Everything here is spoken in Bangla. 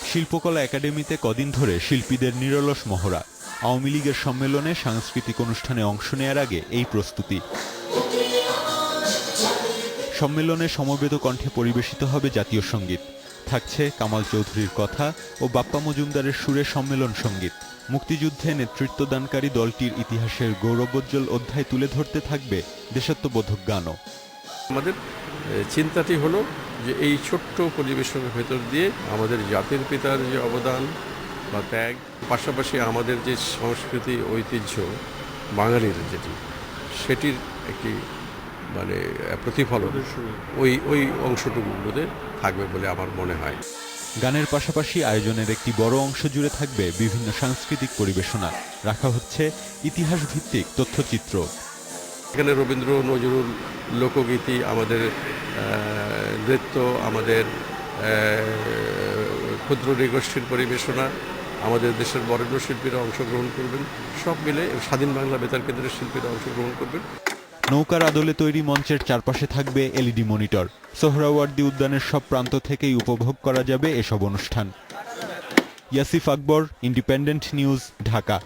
শিল্পকলা একাডেমিতে কদিন ধরে শিল্পীদের নিরলস মহড়া। আওয়ামী লীগের সম্মেলনে সাংস্কৃতিক অনুষ্ঠানে অংশ নেয়ার আগে এই প্রস্তুতি। সম্মেলনে সমবেত কণ্ঠে পরিবেশিত হবে জাতীয় সঙ্গীত। থাকছে কামাল চৌধুরীর কথা ও বাপ্পা মজুমদারের সুরে সম্মেলন সঙ্গীত। মুক্তিযুদ্ধে নেতৃত্বদানকারী দলটির ইতিহাসের গৌরবোজ্জ্বল অধ্যায় তুলে ধরতে থাকবে দেশাত্মবোধক গানও। আমাদের চিন্তাটি হলো যে এই ছোট্ট পরিবেশনের ভেতর দিয়ে আমাদের জাতির পিতার যে অবদান বা ত্যাগ, পাশাপাশি আমাদের যে সংস্কৃতি ঐতিহ্য বাঙালির সেটির একটি প্রতিফলন ওই অংশটুকুগুলোতে থাকবে বলে আমার মনে হয়। গানের পাশাপাশি আয়োজনের একটি বড় অংশ জুড়ে থাকবে বিভিন্ন সাংস্কৃতিক পরিবেশনা। রাখা হচ্ছে ইতিহাস ভিত্তিক তথ্যচিত্র। এখানে রবীন্দ্র, নজরুল, লোকগীতি, আমাদের নৃত্য, আমাদের ক্ষুদ্র নৃগোষ্ঠীর পরিবেশনা, আমাদের দেশের বরেণ্য শিল্পীরা অংশগ্রহণ করবেন, সব মিলে স্বাধীন বাংলা বেতার কেন্দ্রের শিল্পীরা অংশগ্রহণ করবেন। নৌকার আদলে তৈরি মঞ্চের চারপাশে থাকবে এলইডি মনিটর। সোহরাওয়ার্দী উদ্যানের সব প্রান্ত থেকেই উপভোগ করা যাবে এসব অনুষ্ঠান। ইয়াসিফ আকবর, ইন্ডিপেন্ডেন্ট নিউজ, ঢাকা।